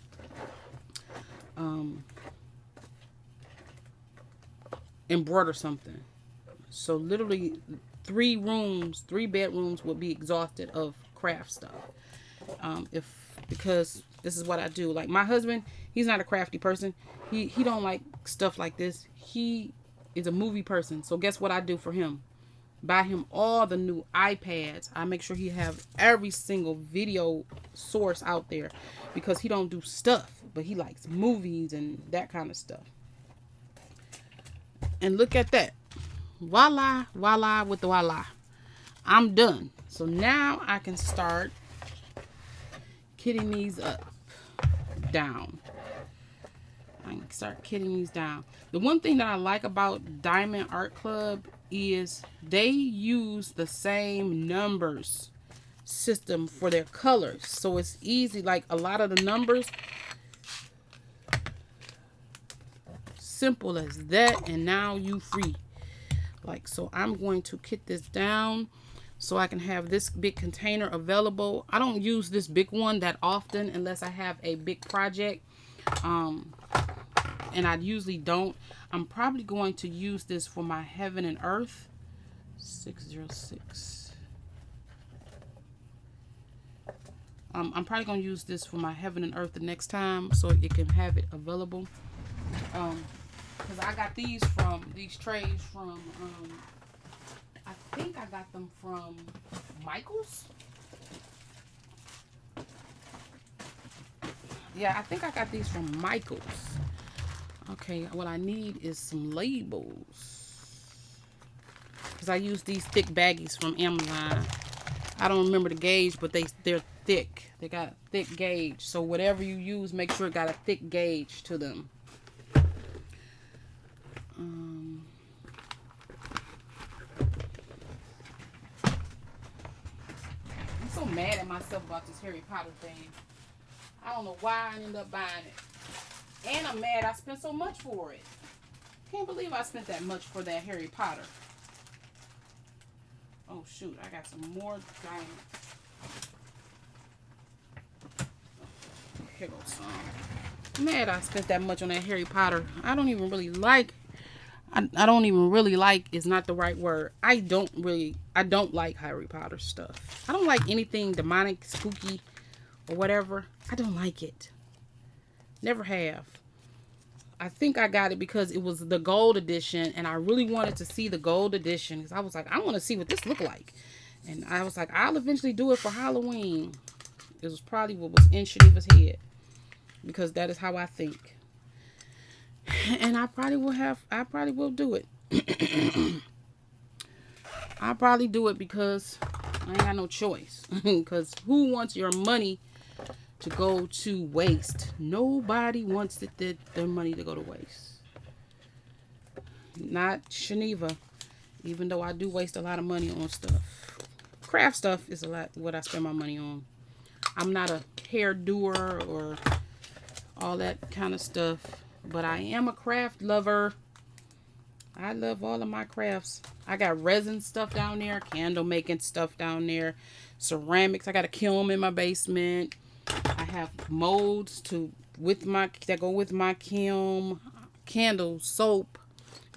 embroider something. So literally 3 bedrooms would be exhausted of craft stuff. Because this is what I do. Like my husband, he's not a crafty person. He don't like stuff like this. He is a movie person. So guess what I do for him? Buy him all the new iPads. I make sure he have every single video source out there, because he don't do stuff, but he likes movies and that kind of stuff. And look at that. Voila, voila with the voila. I'm done. So now I can start kitting these down. I can start kitting these down. The one thing that I like about Diamond Art Club is they use the same numbers system for their colors. So it's easy. Like a lot of the numbers, simple as that, and now you free. Like, so I'm going to kit this down so I can have this big container available. I don't use this big one that often unless I have a big project. And I usually don't. I'm probably going to use this for my Heaven and Earth 606. I'm probably going to use this for my Heaven and Earth the next time, so it can have it available. Because I got these trays from, I think I got them from Michael's. Yeah, I think I got these from Michael's. Okay, what I need is some labels, because I use these thick baggies from Amazon. I don't remember the gauge, but they're thick. They got thick gauge. So whatever you use, make sure it got a thick gauge to them. I'm so mad at myself about this Harry Potter thing. I don't know why I ended up buying it. And I'm mad I spent so much for it. Can't believe I spent that much for that Harry Potter. Oh shoot, I got some more diamonds. Here goes some. I'm mad I spent that much on that Harry Potter. I don't even really like. I don't even really like is not the right word. I don't like Harry Potter stuff. I don't like anything demonic, spooky, or whatever. I don't like it. Never have. I think I got it because it was the gold edition, and I really wanted to see the gold edition because I was like, I want to see what this look like. And I was like, I'll eventually do it for Halloween. It was probably what was in Shaniva's head, because that is how I think. And I probably will do it. I'll probably do it because I ain't got no choice. Because who wants your money to go to waste? Nobody wants their money to go to waste. Not Shaniva. Even though I do waste a lot of money on stuff. Craft stuff is a lot what I spend my money on. I'm not a hair doer or all that kind of stuff. But I am a craft lover. I love all of my crafts. I got resin stuff down there. Candle making stuff down there. Ceramics. I got a kiln in my basement. I have molds that go with my kiln. Candles, soap,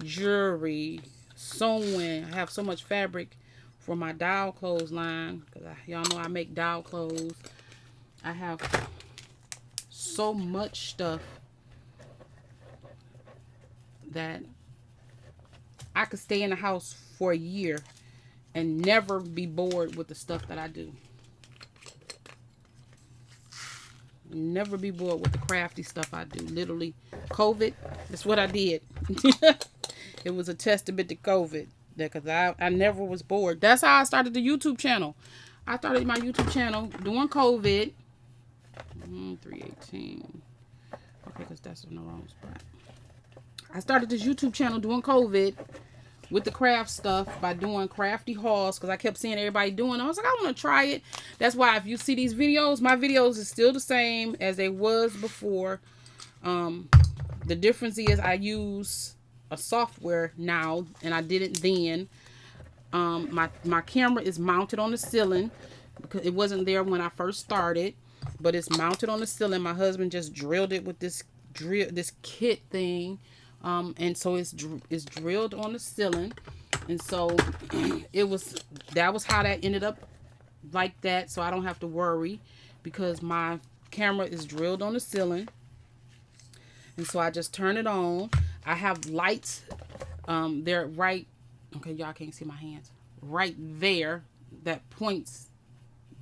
jewelry, sewing. I have so much fabric for my doll clothes line, because y'all know I make doll clothes. I have so much stuff that I could stay in the house for a year and never be bored with the stuff that I do. Never be bored with the crafty stuff I do. Literally, COVID, that's what I did. It was a testament to COVID, because I never was bored. That's how I started the YouTube channel. I started my YouTube channel during COVID. 318. Okay, because that's in the wrong spot. I started this YouTube channel during COVID with the craft stuff by doing crafty hauls, because I kept seeing everybody doing it. I was like, I want to try it. That's why if you see these videos, my videos is still the same as they was before. The difference is I use a software now, and I didn't then. My camera is mounted on the ceiling, because it wasn't there when I first started, but it's mounted on the ceiling. My husband just drilled it with this kit thing. And so it's drilled on the ceiling, and so that was how that ended up like that. So I don't have to worry, because my camera is drilled on the ceiling, and so I just turn it on. I have lights, they're right, okay, y'all can't see my hands, right there, that points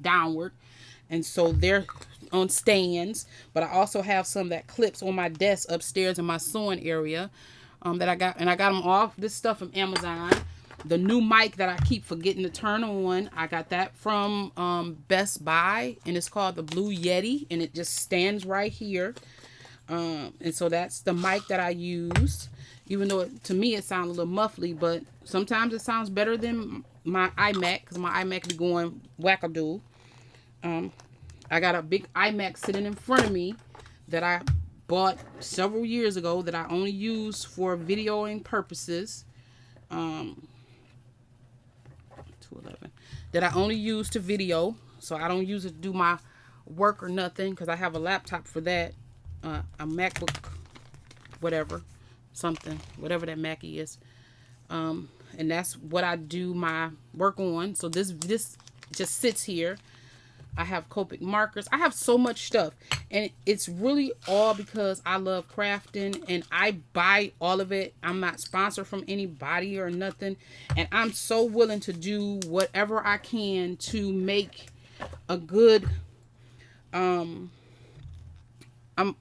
downward, and so they're on stands. But I also have some that clips on my desk upstairs in my sewing area, that I got, and I got them off this stuff from Amazon. The new mic that I keep forgetting to turn on, I got that from Best Buy, and it's called the Blue Yeti, and it just stands right here. And so that's the mic that I use, even though to me it sounds a little muffly, but sometimes it sounds better than my iMac, because my iMac be going wackadoo. I got a big iMac sitting in front of me that I bought several years ago that I only use for videoing purposes. 211. That I only use to video, so I don't use it to do my work or nothing, because I have a laptop for that. A MacBook, whatever that Mackie is. And that's what I do my work on. So this just sits here. I have Copic markers. I have so much stuff, and it's really all because I love crafting, and I buy all of it. I'm not sponsored from anybody or nothing, and I'm so willing to do whatever I can to make a good I'm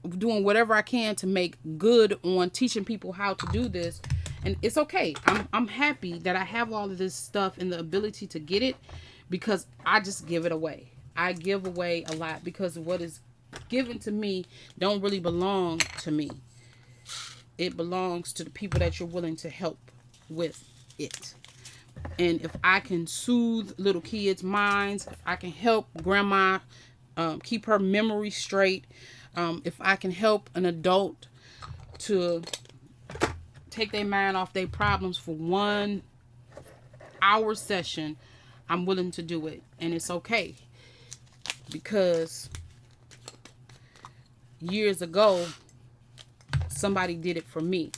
doing whatever I can to make good on teaching people how to do this. And it's okay. I'm happy that I have all of this stuff and the ability to get it, because I just give it away. I give away a lot, because what is given to me don't really belong to me. It belongs to the people that you're willing to help with it. And if I can soothe little kids' minds, if I can help grandma keep her memory straight, if I can help an adult to take their mind off their problems for 1 hour session, I'm willing to do it. And it's okay, because years ago somebody did it for me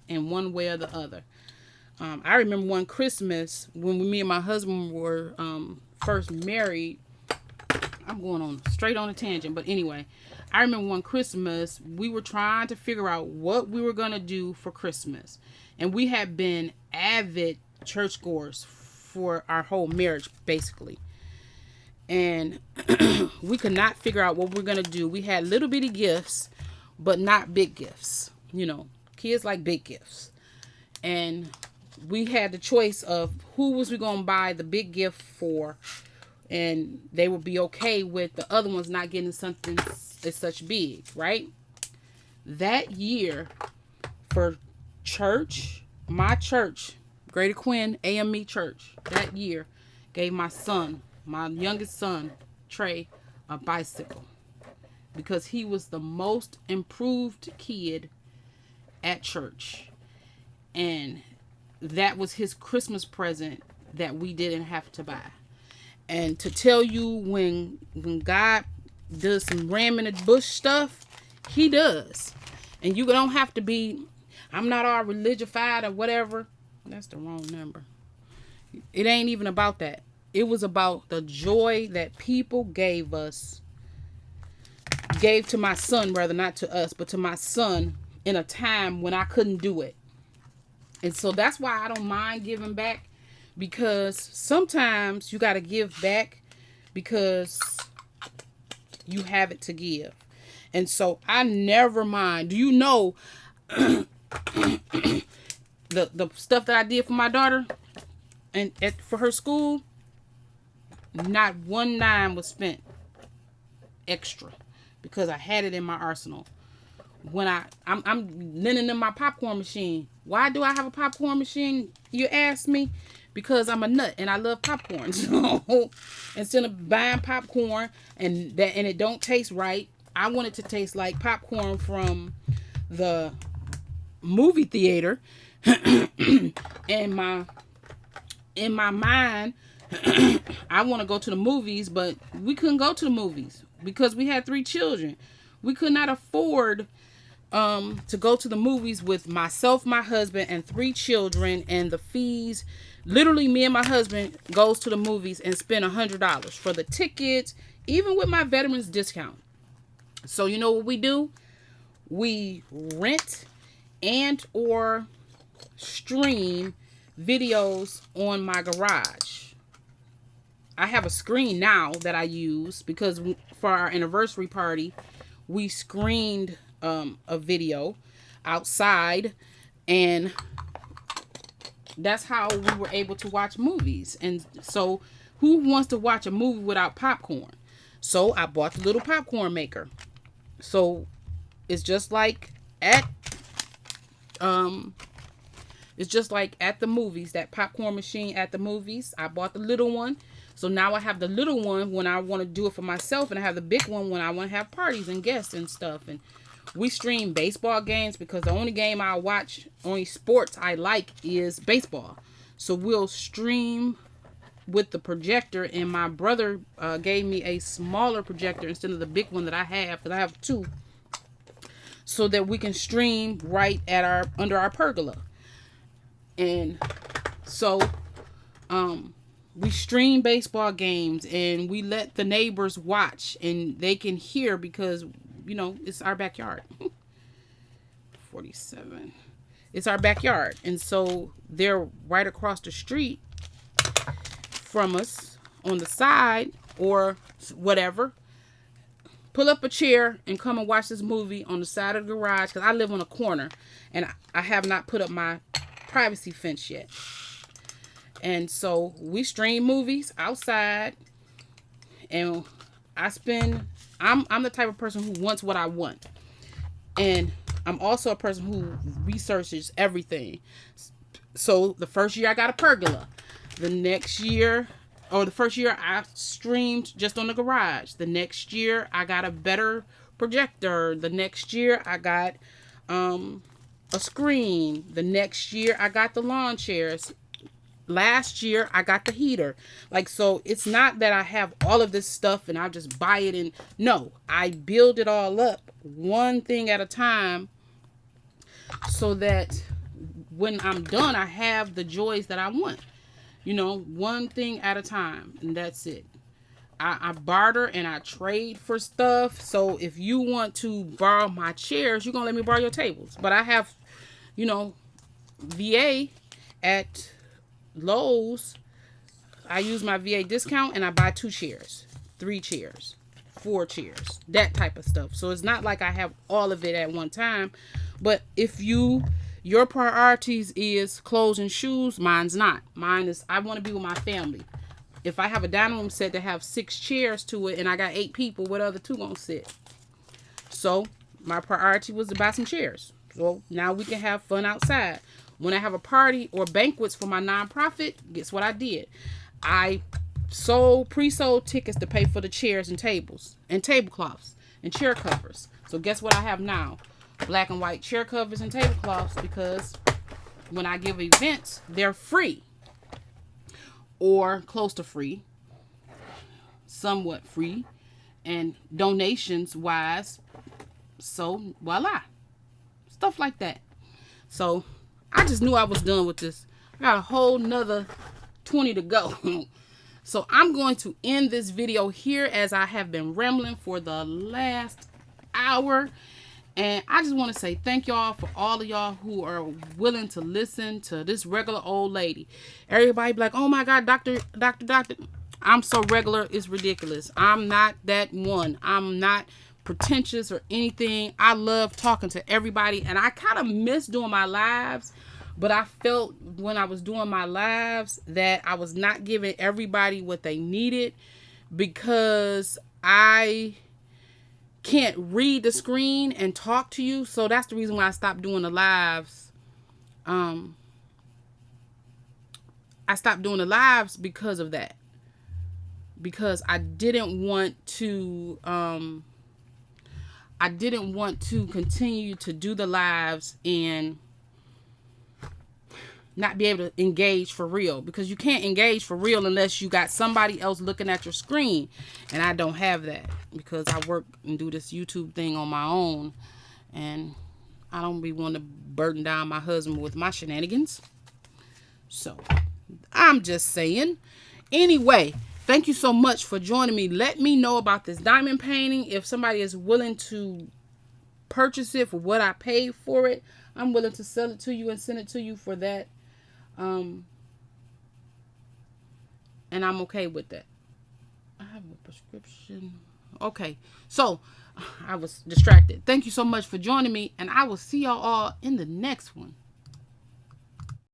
in one way or the other. I remember one Christmas when me and my husband were first married. I'm going on straight on a tangent, but anyway, I remember one Christmas we were trying to figure out what we were going to do for Christmas, and we had been avid churchgoers for our whole marriage basically, and we could not figure out what we're going to do. We had little bitty gifts, but not big gifts. You know, kids like big gifts, and we had the choice of who was we going to buy the big gift for, and they would be okay with the other ones not getting something that's such big, right? That year for church, my church, Greater Quinn AME Church, that year gave my son, my youngest son, Trey, a bicycle, because he was the most improved kid at church. And that was his Christmas present that we didn't have to buy. And to tell you, when God does some ram in the bush stuff, he does. And you don't have to be, I'm not all religified or whatever. That's the wrong number. It ain't even about that. It was about the joy that people gave to my son, rather, not to us, but to my son in a time when I couldn't do it. And so that's why I don't mind giving back, because sometimes you got to give back because you have it to give. And so I never mind. Do you know the stuff that I did for my daughter and for her school? Not one dime was spent extra because I had it in my arsenal. When I'm lending them my popcorn machine. Why do I have a popcorn machine, you ask me? Because I'm a nut and I love popcorn. So instead of buying popcorn and it don't taste right, I want it to taste like popcorn from the movie theater. In my mind, I want to go to the movies, but we couldn't go to the movies because we had 3 children. We could not afford to go to the movies with myself, my husband, and 3 children, and the fees. Literally, me and my husband goes to the movies and spend $100 for the tickets, even with my veterans discount. So you know what we do? We rent and or stream videos on my garage. I have a screen now that I use because for our anniversary party, we screened a video outside, and that's how we were able to watch movies. And so who wants to watch a movie without popcorn? So I bought the little popcorn maker. So it's just like at the movies, that popcorn machine at the movies. I bought the little one. So now I have the little one when I want to do it for myself, and I have the big one when I want to have parties and guests and stuff. And we stream baseball games because the only game I watch, only sports I like is baseball. So we'll stream with the projector, and my brother gave me a smaller projector instead of the big one that I have, because I have 2, so that we can stream right at under our pergola. And so we stream baseball games, and we let the neighbors watch, and they can hear because, you know, it's our backyard. 47. It's our backyard. And so they're right across the street from us on the side or whatever. Pull up a chair and come and watch this movie on the side of the garage, because I live on a corner and I have not put up my privacy fence yet. And so we stream movies outside, and I'm the type of person who wants what I want. And I'm also a person who researches everything. So the first year I got a pergola. The first year I streamed just on the garage. The next year I got a better projector. The next year I got a screen. The next year I got the lawn chairs. Last year I got the heater. Like, so it's not that I have all of this stuff and I just buy it, and no, I build it all up one thing at a time, so that when I'm done, I have the joys that I want. You know, one thing at a time, and that's it. I barter and I trade for stuff. So if you want to borrow my chairs, you're gonna let me borrow your tables. But I have, you know, VA at Lowe's. I use my VA discount and I buy 2 chairs, 3 chairs, 4 chairs, that type of stuff. So it's not like I have all of it at one time. But if your priorities is clothes and shoes, mine's not. Mine is, I want to be with my family. If I have a dining room set that have 6 chairs to it and I got 8 people, what other 2 gonna sit? So my priority was to buy some chairs. So now we can have fun outside. When I have a party or banquets for my nonprofit, guess what I did? I pre-sold tickets to pay for the chairs and tables and tablecloths and chair covers. So guess what I have now? Black and white chair covers and tablecloths, because when I give events, they're free or close to free, somewhat free, and donations wise. So voila, stuff like that. So I just knew I was done with this I got a whole nother 20 to go. So I'm going to end this video here, as I have been rambling for the last hour. And I just want to say thank y'all for all of y'all who are willing to listen to this regular old lady. Everybody be like, oh my God, doctor. I'm so regular, it's ridiculous. I'm not that one. I'm not pretentious or anything. I love talking to everybody, and I kind of miss doing my lives, but I felt when I was doing my lives that I was not giving everybody what they needed, because I can't read the screen and talk to you. So that's the reason why I stopped doing the lives. I stopped doing the lives because of that. Because I didn't want to continue to do the lives and not be able to engage for real, because you can't engage for real unless you got somebody else looking at your screen, and I don't have that because I work and do this YouTube thing on my own, and I don't be wanting to burden down my husband with my shenanigans. So I'm just saying. Anyway, thank you so much for joining me. Let me know about this diamond painting. If somebody is willing to purchase it for what I paid for it, I'm willing to sell it to you and send it to you for that. And I'm okay with that. I have a prescription. Okay, so I was distracted. Thank you so much for joining me, and I will see y'all all in the next one.